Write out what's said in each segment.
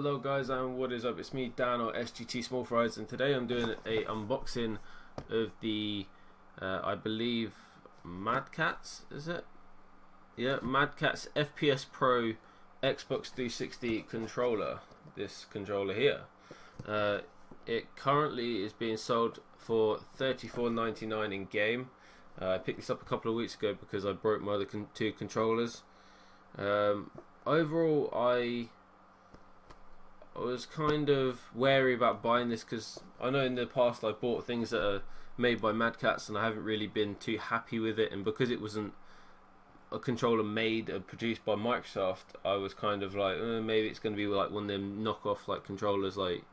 Hello guys, and what is up? It's me, Dan, or SgtSmallFries, and today I'm doing a unboxing of the I believe MadCats, is it? Yeah, MadCats FPS Pro Xbox 360 controller. This controller here. It currently is being sold for $34.99 in game. I picked this up a couple of weeks ago because I broke my other two controllers. Overall, I was kind of wary about buying this because I know in the past I bought things that are made by MadCats and I haven't really been too happy with it, and because it wasn't a controller made and produced by Microsoft, I was kind of like, maybe it's going to be like one of them knockoff like controllers, like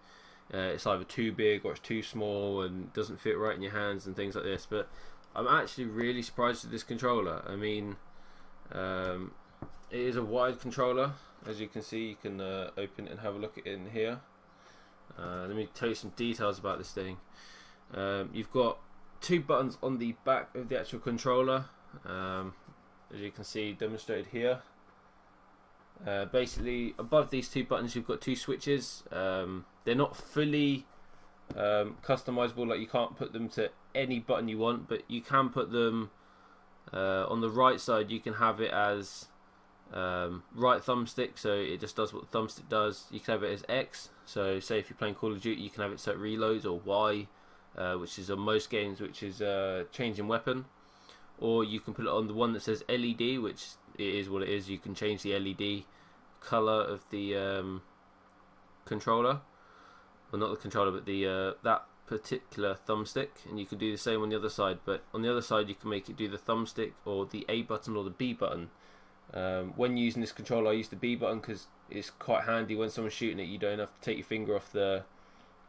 it's either too big or it's too small and doesn't fit right in your hands and things like this. But I'm actually really surprised with this controller. I mean, it is a wide controller. As you can see, you can open it and have a look at it in here. Let me tell you some details about this thing. You've got two buttons on the back of the actual controller, as you can see demonstrated here. Basically, above these two buttons you've got two switches. They're not fully customizable, like you can't put them to any button you want, but you can put them on the right side. You can have it as right thumbstick, so it just does what the thumbstick does. You can have it as X, so say if you're playing Call of Duty you can have it so it reloads, or Y, which is on most games, which is changing weapon. Or you can put it on the one that says LED, which it is what it is. You can change the LED color of the controller, well, not the controller, but the that particular thumbstick, and you can do the same on the other side. But on the other side you can make it do the thumbstick or the A button or the B button. When using this controller I use the B button because it's quite handy when someone's shooting it. You don't have to take your finger off the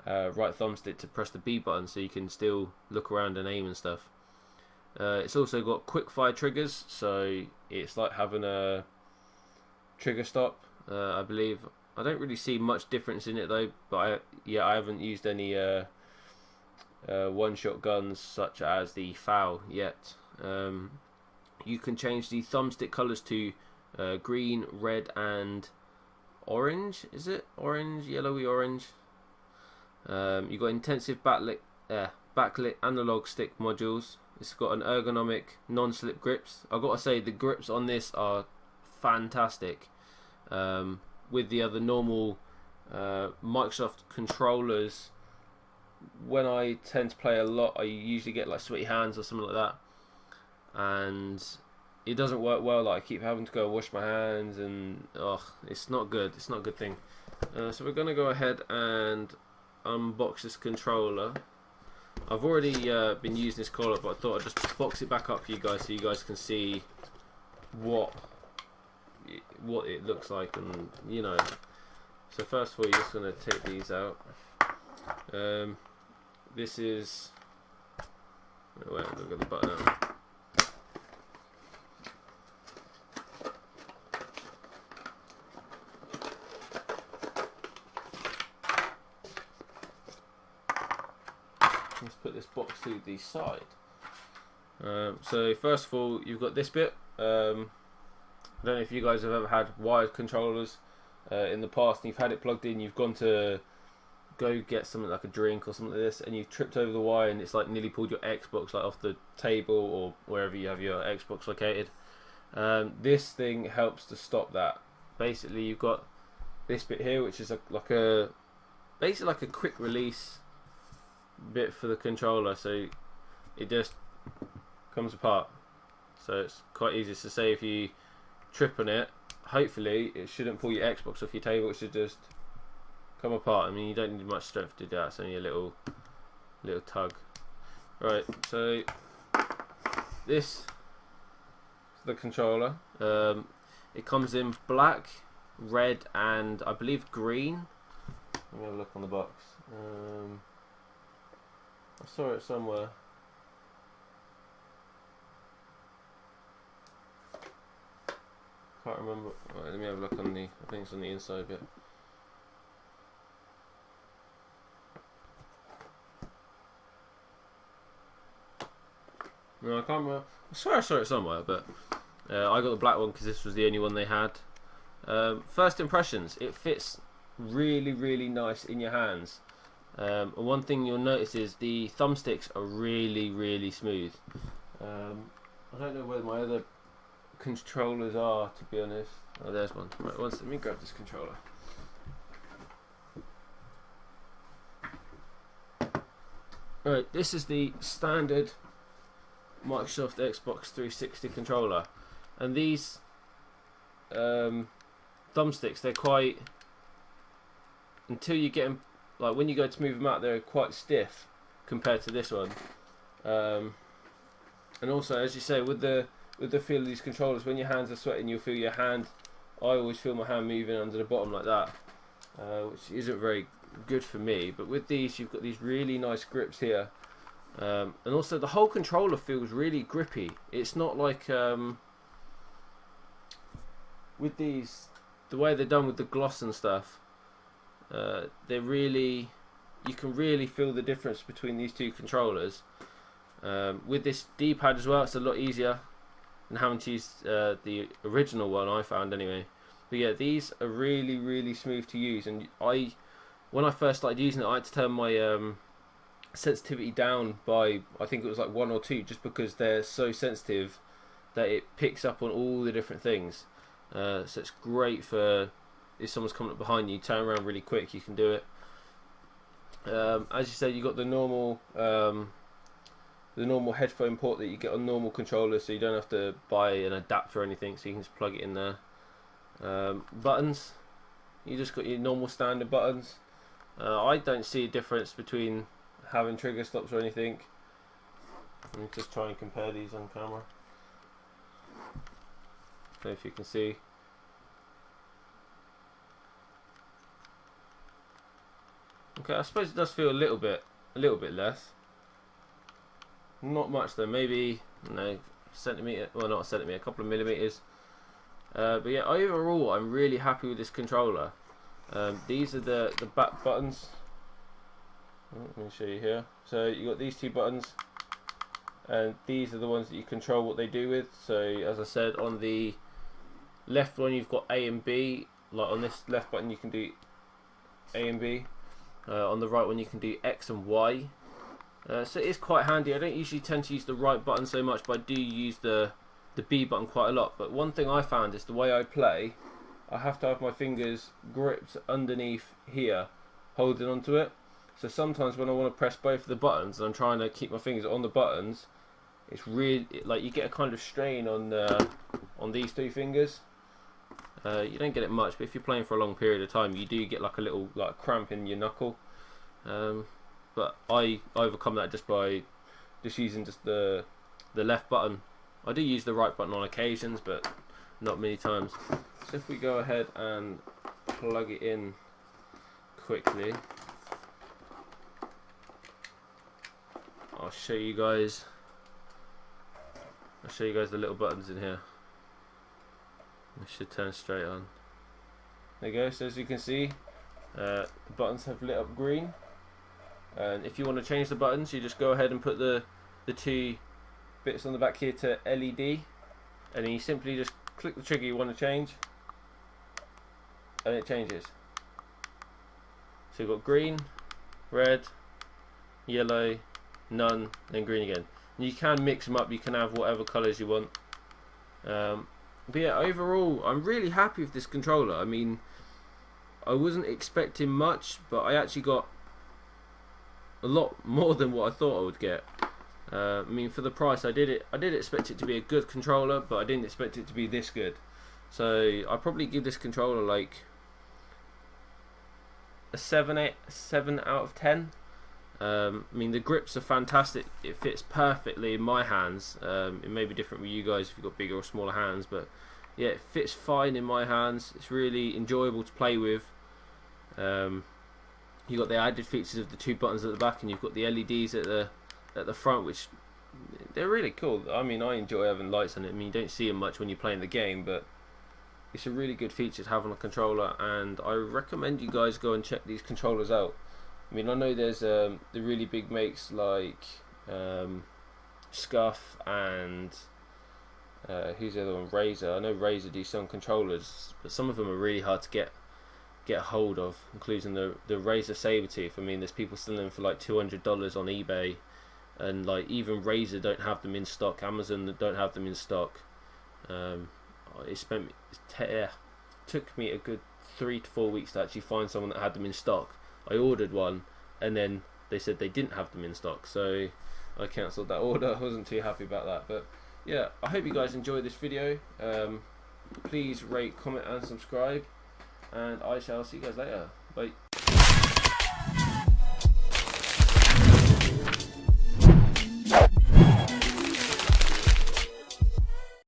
right thumbstick to press the B button, so you can still look around and aim and stuff. It's also got quick fire triggers, so it's like having a trigger stop, I believe. I don't really see much difference in it though, but I haven't used any one-shot guns such as the FAL yet. You can change the thumbstick colors to green, red and orange. Is it orange, yellowy orange? You've got intensive backlit analog stick modules. It's got an ergonomic non-slip grips. I've got to say the grips on this are fantastic. With the other normal Microsoft controllers, when I tend to play a lot, I usually get like sweaty hands or something like that, and it doesn't work well. Like I keep having to go wash my hands, and it's not good. It's not a good thing. So we're gonna go ahead and unbox this controller. I've already been using this collar, but I thought I'd just box it back up for you guys so you guys can see what it looks like, and you know. So first of all, you're just gonna take these out. This is. Wait, look at the button out. Let's put this box to the side. So first of all, you've got this bit. I don't know if you guys have ever had wired controllers in the past, and you've had it plugged in. You've gone to go get something like a drink or something like this, and you've tripped over the wire, and it's like nearly pulled your Xbox like off the table or wherever you have your Xbox located. This thing helps to stop that. Basically, you've got this bit here, which is basically like a quick release bit for the controller, so it just comes apart. So it's quite easy to say if you trip on it, hopefully it shouldn't pull your Xbox off your table. It should just come apart. I mean, you don't need much strength to do that. It's only a little tug. Right, so this is the controller. It comes in black, red and I believe green. Let me have a look on the box. I saw it somewhere. Can't remember. Right, let me have a look on the. I think it's on the inside bit. No, I can't remember. I swear I saw it somewhere, but I got the black one because this was the only one they had. First impressions, it fits really nice in your hands. And one thing you'll notice is the thumbsticks are really smooth. I don't know where my other controllers are, to be honest. Oh, there's one. Right, let me grab this controller. Right, this is the standard Microsoft Xbox 360 controller, and these thumbsticks, they're quite, until you get them, like when you go to move them out, they're quite stiff compared to this one. And also, as you say, with the feel of these controllers, when your hands are sweating, you'll feel your hand. I always feel my hand moving under the bottom like that, which isn't very good for me. But with these, you've got these really nice grips here, and also the whole controller feels really grippy. It's not like with these, the way they're done with the gloss and stuff. They're really, you can really feel the difference between these two controllers. With this D-pad as well, it's a lot easier than having to use the original one, I found anyway. But yeah, these are really smooth to use, and when I first started using it, I had to turn my sensitivity down by, I think it was like 1 or 2, just because they're so sensitive that it picks up on all the different things. So it's great for if someone's coming up behind you, turn around really quick, you can do it. As you said, you got the normal headphone port that you get on normal controllers, so you don't have to buy an adapter or anything, so you can just plug it in there. Buttons, you just got your normal standard buttons. I don't see a difference between having trigger stops or anything. Let me just try and compare these on camera. I don't know if you can see. Okay, I suppose it does feel a little bit less. Not much though, maybe, no, centimetre, well not a centimetre, a couple of millimetres. But yeah, overall I'm really happy with this controller. These are the back buttons. Let me show you here. So you got these 2 buttons, and these are the ones that you control what they do with. So as I said, on the left one you've got A and B. Like on this left button you can do A and B. On the right one you can do X and Y. So it is quite handy. I don't usually tend to use the right button so much, but I do use the B button quite a lot. But one thing I found is the way I play, I have to have my fingers gripped underneath here, holding onto it. So sometimes when I want to press both of the buttons and I'm trying to keep my fingers on the buttons, it's really, like, you get a kind of strain on these 2 fingers. You don't get it much, but if you're playing for a long period of time, you do get like a little cramp in your knuckle. But I overcome that just by using just the left button. I do use the right button on occasions, but not many times. So if we go ahead and plug it in quickly, I'll show you guys the little buttons in here. It should turn straight on. There you go. So as you can see, the buttons have lit up green. And if you want to change the buttons, you just go ahead and put the 2 bits on the back here to LED, and then you simply just click the trigger you want to change, and it changes. So you've got green, red, yellow, none, then green again. And you can mix them up. You can have whatever colours you want. But yeah, overall, I'm really happy with this controller. I mean, I wasn't expecting much, but I actually got a lot more than what I thought I would get. I mean, for the price, I did expect it to be a good controller, but I didn't expect it to be this good. So I probably give this controller like a 7 out of 10. I mean, the grips are fantastic. It fits perfectly in my hands. It may be different with you guys if you've got bigger or smaller hands, but yeah, it fits fine in my hands. It's really enjoyable to play with. You've got the added features of the 2 buttons at the back, and you've got the LEDs at the front, which they're really cool. I mean, I enjoy having lights on it. I mean, you don't see them much when you're playing the game, but it's a really good feature to have on a controller, and I recommend you guys go and check these controllers out. I mean, I know there's the really big makes like Scuff and who's the other one? Razer. I know Razer do some controllers, but some of them are really hard to get get hold of, including the Razer Sabertooth. I mean, there's people selling them for like $200 on eBay, and like even Razer don't have them in stock. Amazon don't have them in stock. It took me a good 3 to 4 weeks to actually find someone that had them in stock. I ordered one, and then they said they didn't have them in stock, so I cancelled that order. I wasn't too happy about that, but yeah, I hope you guys enjoyed this video. Please rate, comment and subscribe, and I shall see you guys later. Bye.